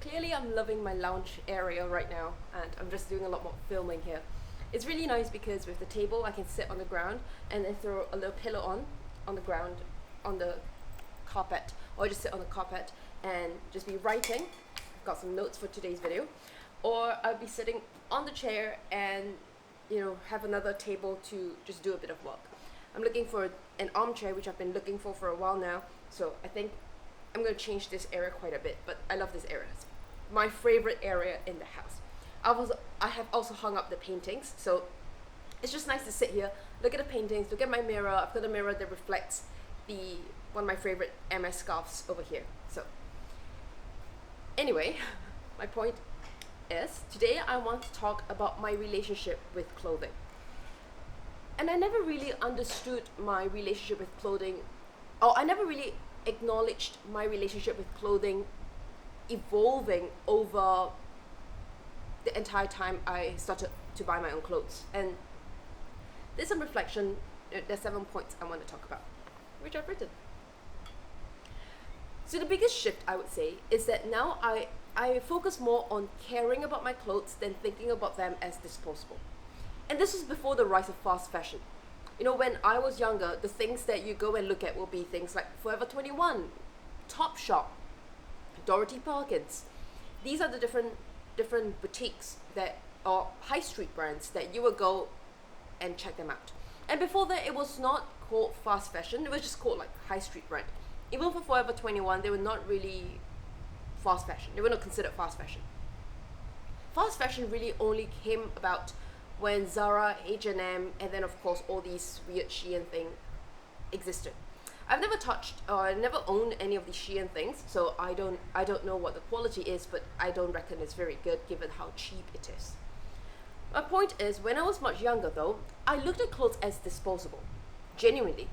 clearly I'm loving my lounge area right now, and I'm just doing a lot more filming here. It's really nice because with the table I can sit on the ground and then throw a little pillow on the ground, on the carpet, or just sit on the carpet and just be writing. I've got some notes for today's video. Or I'll be sitting on the chair and have another table to just do a bit of work. I'm looking for an armchair, which I've been looking for a while now, so I think I'm going to change this area quite a bit, but I love this area. It's my favorite area in the house. I have also hung up the paintings, so it's just nice to sit here, look at the paintings, look at my mirror. I've got a mirror that reflects one of my favorite MS scarves over here. So anyway, my point is, today I want to talk about my relationship with clothing. And I never really understood my relationship with clothing, or I never really acknowledged my relationship with clothing evolving over the entire time I started to buy my own clothes. And there's some reflection. There's 7 points I want to talk about, which I've written. So the biggest shift, I would say, is that now I focus more on caring about my clothes than thinking about them as disposable. And this was before the rise of fast fashion. When I was younger, the things that you go and look at will be things like Forever 21, Topshop, Dorothy Perkins. These are the different boutiques or high street brands that you will go and check them out. And before that, it was not called fast fashion, it was just called like high street brand. Even for Forever 21, they were not really fast fashion. They were not considered fast fashion. Fast fashion really only came about when Zara, H&M, and then of course all these weird Shein thing existed. I've never touched or never owned any of these Shein things, so I don't know what the quality is, but I don't reckon it's very good given how cheap it is. My point is, when I was much younger though, I looked at clothes as disposable. Genuinely.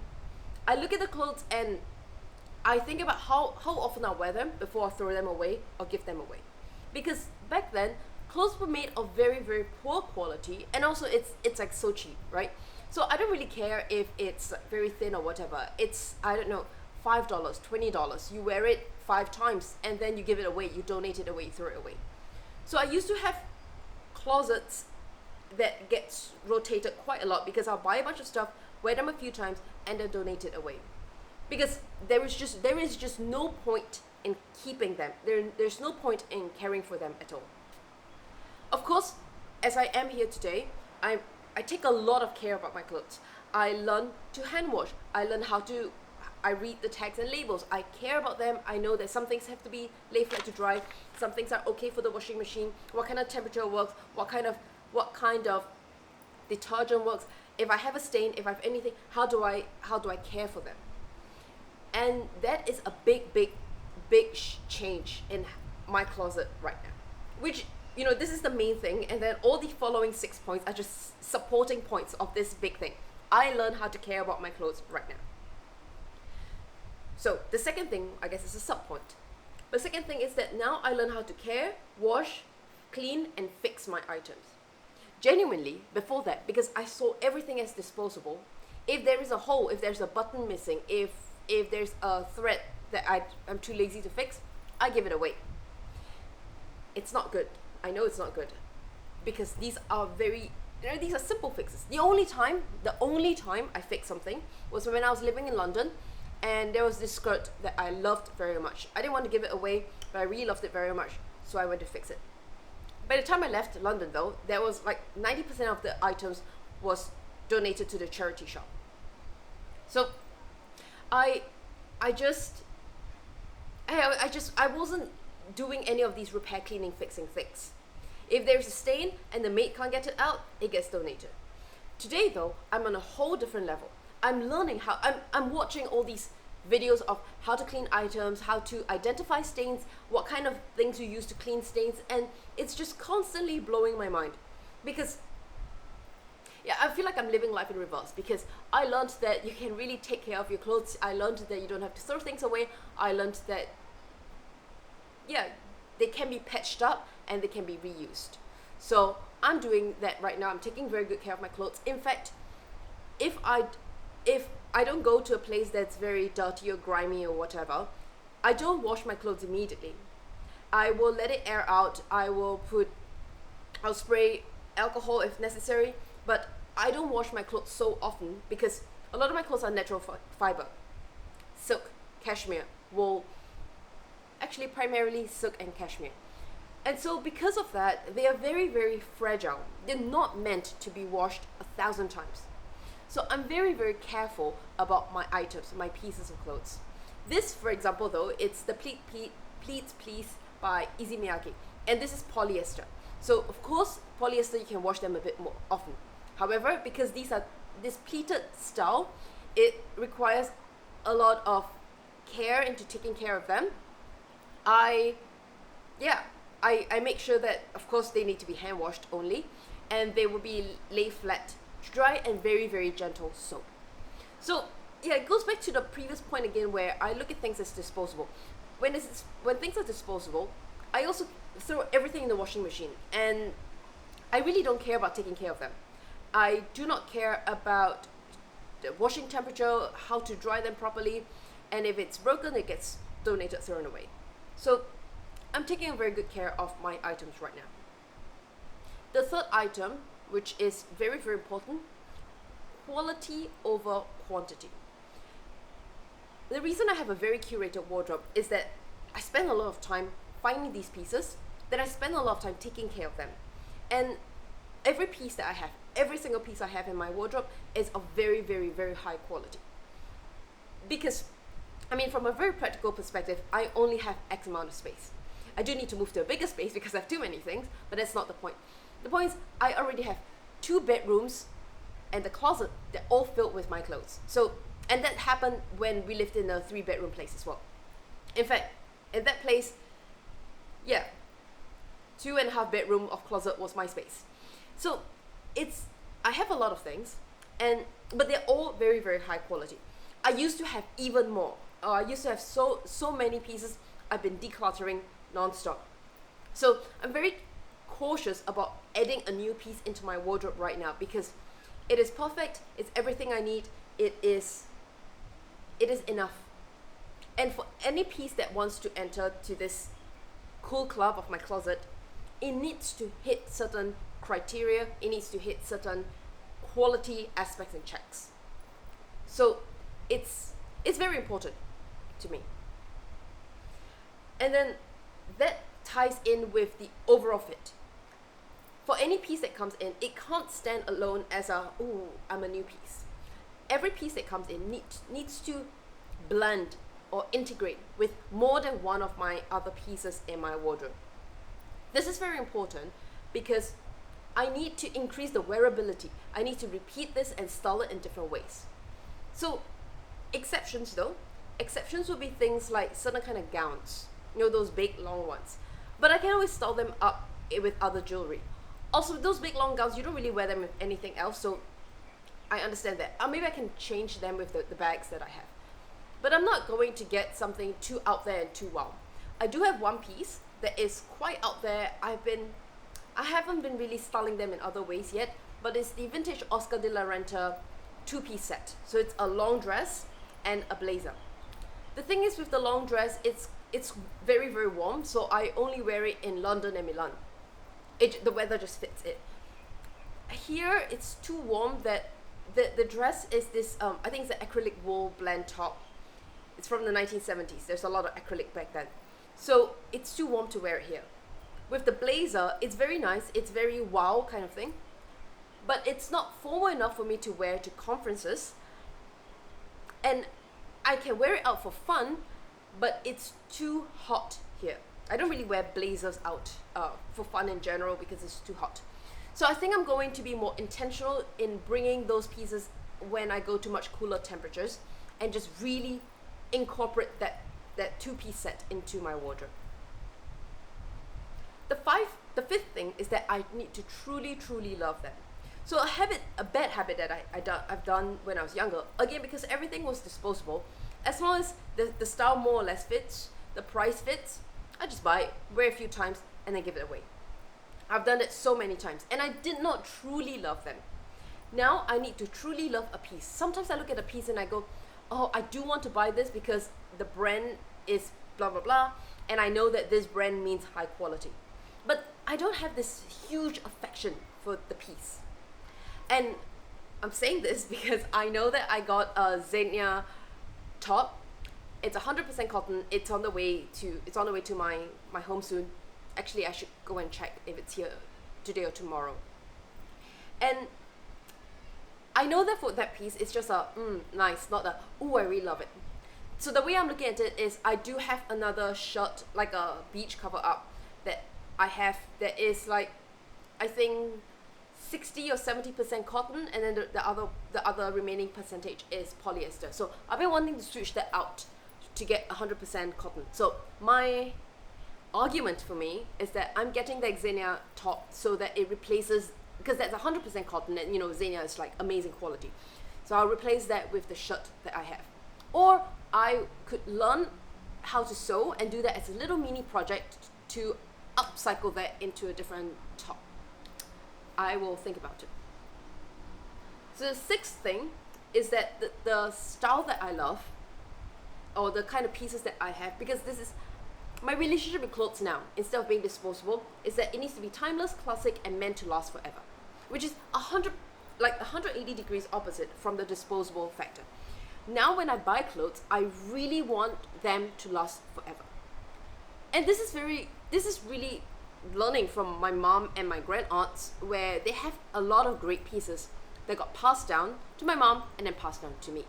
I look at the clothes and I think about how often I wear them before I throw them away or give them away. Because back then, clothes were made of very, very poor quality, and also it's like so cheap, right? So I don't really care if it's very thin or whatever. It's, I don't know, $5, $20. You wear it 5 times and then you give it away, you donate it away, you throw it away. So I used to have closets that gets rotated quite a lot because I'll buy a bunch of stuff, wear them a few times, and then donate it away. Because there is just no point in keeping them. There's no point in caring for them at all. Of course, as I am here today, I take a lot of care about my clothes. I learn to hand wash. I read the tags and labels. I care about them. I know that some things have to be laid flat to dry. Some things are okay for the washing machine. What kind of temperature works? What kind of detergent works? If I have a stain, if I have anything, how do I care for them? And that is a big change in my closet right now. Which, this is the main thing, and then all the following 6 points are just supporting points of this big thing. I learned how to care about my clothes right now. So the second thing, I guess, is a sub point. The second thing is that now I learn how to care, wash, clean, and fix my items. Genuinely, before that, because I saw everything as disposable, if there is a hole, if there's a button missing, if there's a thread that I'm too lazy to fix, I give it away. It's not good. I know it's not good, because these are these are simple fixes. The only time I fixed something was when I was living in London, and there was this skirt that I loved very much. I didn't want to give it away, but I really loved it very much, so I went to fix it. By the time I left London though, there was like 90% of the items was donated to the charity shop. So I wasn't doing any of these repair, cleaning, fixing things. If there's a stain and the maid can't get it out, it gets donated. Today though, I'm on a whole different level. I'm learning I'm watching all these videos of how to clean items, how to identify stains, what kind of things you use to clean stains, and it's just constantly blowing my mind. Because I feel like I'm living life in reverse, because I learned that you can really take care of your clothes. I learned that you don't have to throw things away. I learned that they can be patched up and they can be reused. So I'm doing that right now. I'm taking very good care of my clothes. In fact, if I don't go to a place that's very dirty or grimy or whatever, I don't wash my clothes immediately. I will let it air out. I'll spray alcohol if necessary, but I don't wash my clothes so often because a lot of my clothes are natural fiber. Silk, cashmere, wool, actually primarily silk and cashmere. And so because of that, they are very, very fragile. They're not meant to be washed 1,000 times. So I'm very, very careful about my items, my pieces of clothes. This, for example, though, it's the Pleats Please by Easy Miyake. And this is polyester. So, of course, polyester, you can wash them a bit more often. However, because this pleated style, it requires a lot of care into taking care of them. I make sure that, of course, they need to be hand washed only, and they will be lay flat, dry, and very, very gentle soap. So yeah, it goes back to the previous point again, where I look at things as disposable. When things are disposable, I also throw everything in the washing machine, and I really don't care about taking care of them. I do not care about the washing temperature, how to dry them properly, and if it's broken, it gets donated, thrown away. So I'm taking very good care of my items right now. The third item, which is very, very important, quality over quantity. The reason I have a very curated wardrobe is that I spend a lot of time finding these pieces, then I spend a lot of time taking care of them. And every piece that I have, every single piece I have in my wardrobe is of very, very, very high quality. Because, I mean, from a very practical perspective, I only have X amount of space. I do need to move to a bigger space because I have too many things, but that's not the point. The point is, I already have 2 bedrooms and the closet, they're all filled with my clothes. So, and that happened when we lived in a 3-bedroom place as well. In fact, in that place, 2.5 bedroom of closet was my space. So I have a lot of things, but they're all very, very high quality. I used to have even more. I used to have so many pieces. I've been decluttering non-stop. So I'm very cautious about adding a new piece into my wardrobe right now because it is perfect. It's everything I need. It is enough. And for any piece that wants to enter to this cool club of my closet, it needs to hit certain criteria. It needs to hit certain quality aspects and checks. So it's very important to me. And then that ties in with the overall fit. For any piece that comes in, it can't stand alone as I'm a new piece. Every piece that comes in needs to blend or integrate with more than one of my other pieces in my wardrobe. This is very important because I need to increase the wearability. I need to repeat this and style it in different ways. So exceptions will be things like certain kind of gowns, those big long ones. But I can always style them up with other jewelry. Also, those big long gowns, you don't really wear them with anything else, so I understand that. Maybe I can change them with the bags that I have. But I'm not going to get something too out there and too wow. I do have one piece that is quite out there. I haven't been really styling them in other ways yet, but it's the vintage Oscar de la Renta 2-piece set. So it's a long dress and a blazer. The thing is with the long dress, it's very, very warm, so I only wear it in London and Milan. The weather just fits it. Here, it's too warm that the dress is this, I think it's an acrylic wool blend top. It's from the 1970s. There's a lot of acrylic back then. So it's too warm to wear it here. With the blazer, it's very nice. It's very wow kind of thing. But it's not formal enough for me to wear to conferences. And I can wear it out for fun, but it's too hot here. I don't really wear blazers out for fun in general because it's too hot. So I think I'm going to be more intentional in bringing those pieces when I go to much cooler temperatures and just really incorporate that 2-piece set into my wardrobe. The fifth thing is that I need to truly, truly love them. So a bad habit that I've done when I was younger, again because everything was disposable, as long as the style more or less fits, the price fits, I just buy it, wear a few times, and then give it away. I've done it so many times, and I did not truly love them. Now I need to truly love a piece. Sometimes I look at a piece and I go, oh, I do want to buy this because the brand is blah, blah, blah, and I know that this brand means high quality. But I don't have this huge affection for the piece. And I'm saying this because I know that I got a Xenia top. It's 100% cotton. It's on the way to my home soon. Actually, I should go and check if it's here today or tomorrow. And I know that for that piece, it's just a nice, not a I really love it. So the way I'm looking at it is, I do have another shirt, like a beach cover up, that I have that is like, I think 60 or 70% cotton, and then the other remaining percentage is polyester. So I've been wanting to switch that out to get 100% cotton. So my argument for me is that I'm getting the Xenia top so that it replaces, because that's 100% cotton, and Xenia is like amazing quality. So I'll replace that with the shirt that I have. Or I could learn how to sew and do that as a little mini project to upcycle that into a different top. I will think about it. So the sixth thing is that the style that I love, or the kind of pieces that I have, because this is my relationship with clothes now, instead of being disposable, is that it needs to be timeless, classic, and meant to last forever, which is 180 degrees opposite from the disposable factor. Now when I buy clothes, I really want them to last forever. And this is really learning from my mom and my grand aunts, where they have a lot of great pieces that got passed down to my mom and then passed down to me.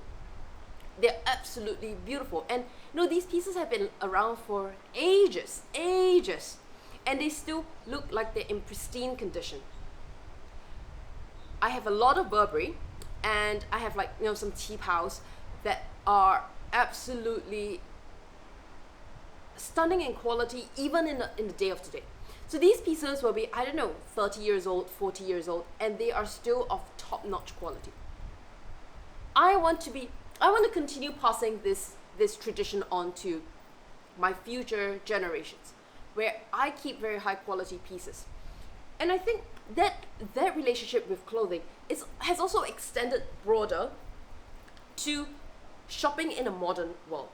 They're absolutely beautiful. And these pieces have been around for ages, and they still look like they're in pristine condition. I have a lot of Burberry, and I have some T-Pows that are absolutely stunning in quality, even in the day of today. So these pieces will be, 30 years old, 40 years old, and they are still of top-notch quality. I want to continue passing this tradition on to my future generations, where I keep very high quality pieces. And I think that relationship with clothing has also extended broader to shopping in a modern world,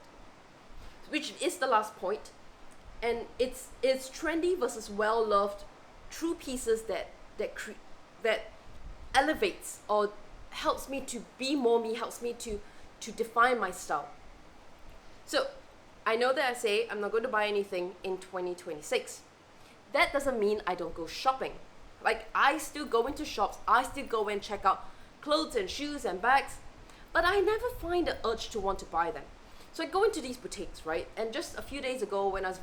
which is the last point. And it's trendy versus well-loved true pieces that elevates or helps me to be more me, helps me to define my style. So I know that I say I'm not going to buy anything in 2026. That doesn't mean I don't go shopping. I still go into shops, I still go and check out clothes and shoes and bags, but I never find the urge to want to buy them. So I go into these boutiques, right? And just a few days ago, when I was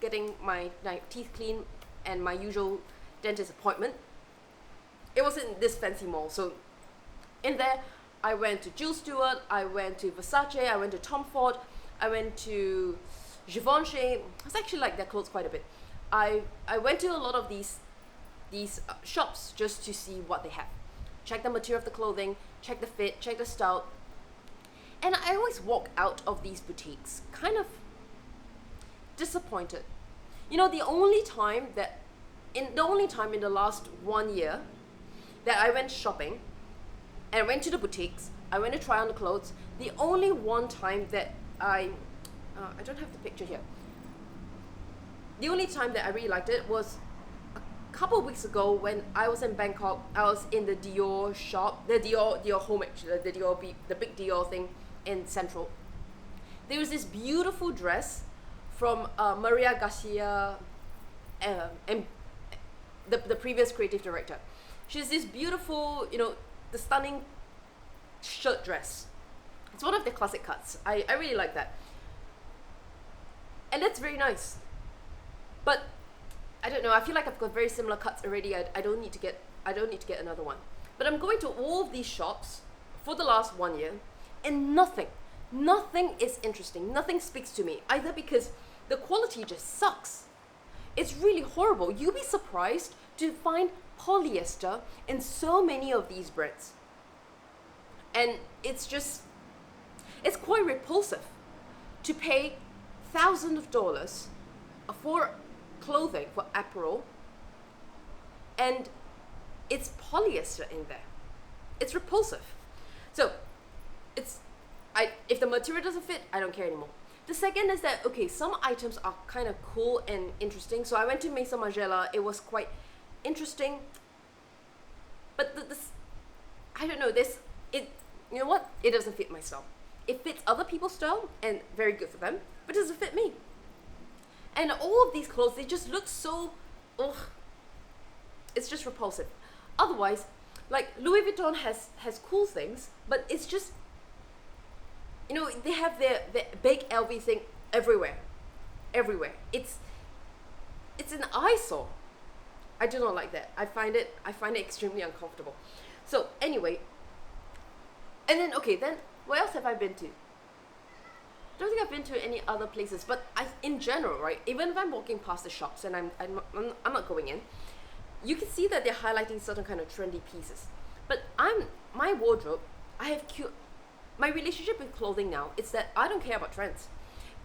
getting my teeth cleaned and my usual dentist appointment, it was in this fancy mall. So in there, I went to Jules Stewart, I went to Versace, I went to Tom Ford, I went to Givenchy. I was actually like their clothes quite a bit. I went to a lot of these shops just to see what they have. Check the material of the clothing, check the fit, check the style. And I always walk out of these boutiques kind of disappointed. The only time in the last 1 year that I went shopping and I went to the boutiques, I went to try on the clothes, the only one time that I don't have the picture here. The only time that I really liked it was a couple of weeks ago when I was in Bangkok. I was in the Dior shop, the Dior home, actually, the big Dior thing in Central. There was this beautiful dress from Maria Garcia, and the previous creative director. She has this beautiful, the stunning shirt dress. It's one of the classic cuts. I really like that. And that's very nice. But I don't know, I feel like I've got very similar cuts already. I don't need to get another one. But I'm going to all of these shops for the last 1 year, and nothing is interesting. Nothing speaks to me, either because the quality just sucks. It's really horrible. You'll be surprised to find polyester in so many of these brands. And it's quite repulsive to pay thousands of dollars for clothing, for apparel, and it's polyester in there. It's repulsive. So if the material doesn't fit, I don't care anymore. The second is that, okay, some items are kind of cool and interesting. So I went to Mesa Magella. It was quite interesting. But this, I don't know, this, it, you know what? It doesn't fit my style. It fits other people's style and very good for them, but it doesn't fit me. And all of these clothes, they just look so, ugh, it's just repulsive. Otherwise, like Louis Vuitton has cool things, but it's just, you know, they have their big LV thing everywhere. It's an eyesore. I do not like that. I find it extremely uncomfortable. So anyway, and then okay, then where else have I been to? Don't think I've been to any other places, but in general, right? Even if I'm walking past the shops and I'm not going in, you can see that they're highlighting certain kind of trendy pieces. But my wardrobe, my relationship with clothing now is that I don't care about trends.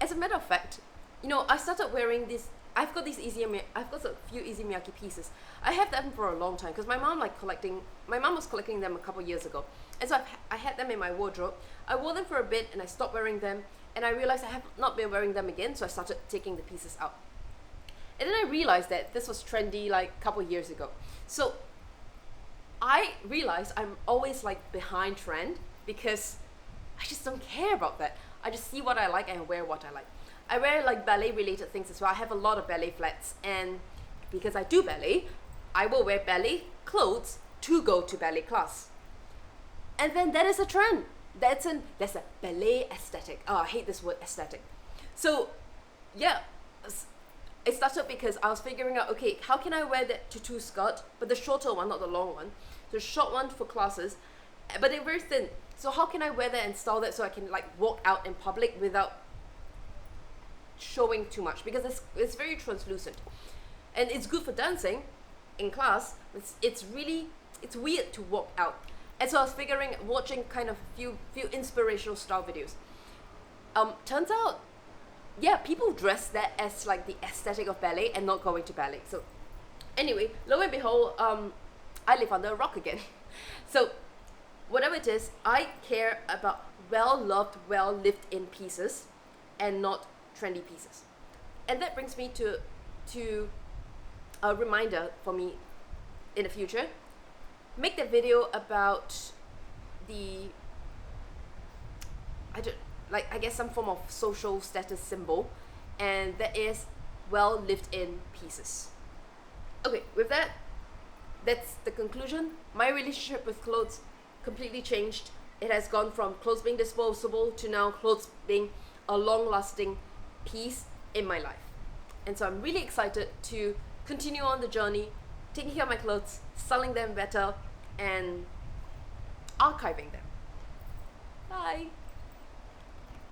As a matter of fact, you know, I started wearing this. I've got a few Easy Miyake pieces. I have them for a long time because my mom was collecting them a couple years ago, and so I had them in my wardrobe. I wore them for a bit and I stopped wearing them, and I realized I have not been wearing them again, so I started taking the pieces out. And then I realized that this was trendy like a couple years ago. So I realized I'm always like behind trend because I just don't care about that. I just see what I like and wear what I like. I wear like ballet related things as well. I have a lot of ballet flats, and because I do ballet, I will wear ballet clothes to go to ballet class. And then that is a trend. That's a ballet aesthetic. Oh, I hate this word aesthetic. So yeah, it started because I was figuring out, okay, how can I wear that tutu skirt, but the shorter one, not the long one. The short one for classes, but they're very thin. So how can I wear that and style that so I can like walk out in public without showing too much, because it's very translucent, and it's good for dancing in class. It's weird to walk out. And so I was watching kind of few inspirational style videos. Turns out, yeah, people dress that as like the aesthetic of ballet and not going to ballet. So anyway, lo and behold, I live under a rock again. So whatever it is, I care about well-loved, well-lived-in pieces and not trendy pieces. And that brings me to a reminder for me in the future. Make that video about I guess some form of social status symbol, and that is well lived in pieces. Okay, with that, that's the conclusion. My relationship with clothes completely changed. It has gone from clothes being disposable to now clothes being a long-lasting piece in my life. And so I'm really excited to continue on the journey, taking care of my clothes, selling them better, and archiving them. Bye!